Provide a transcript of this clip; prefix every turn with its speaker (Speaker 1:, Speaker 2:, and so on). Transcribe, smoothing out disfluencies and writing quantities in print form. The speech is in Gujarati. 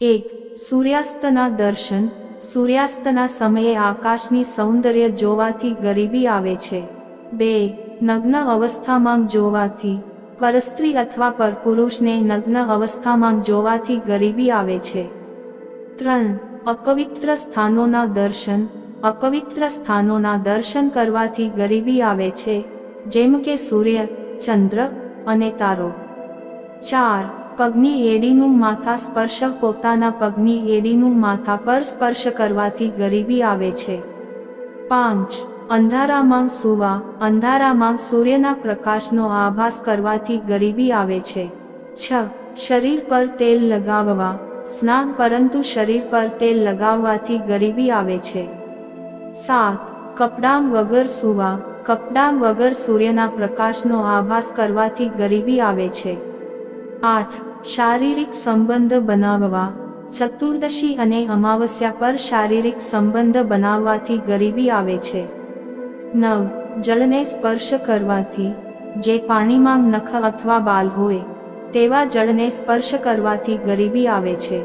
Speaker 1: એક, સૂર્યાસ્તના દર્શન. સૂર્યાસ્તના સમયે આકાશની સૌંદર્ય જોવાથી ગરીબી આવે છે. 2, નગ્ન અવસ્થામાં જોવાથી. પરસ્ત્રી અથવા પરપુરુષને નગ્ન અવસ્થામાં જોવાથી ગરીબી આવે છે. 3, અપવિત્ર સ્થાનોના દર્શન. અપવિત્ર સ્થાનોના દર્શન કરવાથી ગરીબી આવે છે, જેમ કે સૂર્ય, ચંદ્ર અને તારો. 4, પગની એડીનું માથા સ્પર્શ. પોતાના પગની એડીનું માથા પર સ્પર્શ કરવાથી ગરીબી આવે છે. 5, અંધારામાં સૂવા. અંધારામાં સૂર્યના પ્રકાશનો આભાસ કરવાથી ગરીબી આવે છે. 6, શરીર પર તેલ લગાવવા. સ્નાન પરંતુ શરીર પર તેલ લગાવવાથી ગરીબી આવે છે. 7, કપડાં વગર સૂવા. કપડાં વગર સૂર્યના પ્રકાશનો આભાસ કરવાથી ગરીબી આવે છે. 8, શારીરિક સંબંધ બનાવવા. ચતુર્દશી અને અમાવસ્યા પર શારીરિક સંબંધ બનાવવાથી ગરીબી આવે છે. 9, જળને સ્પર્શ કરવાથી. જે પાણીમાં નખ અથવા બાલ હોય તેવા જળને સ્પર્શ કરવાથી ગરીબી આવે છે.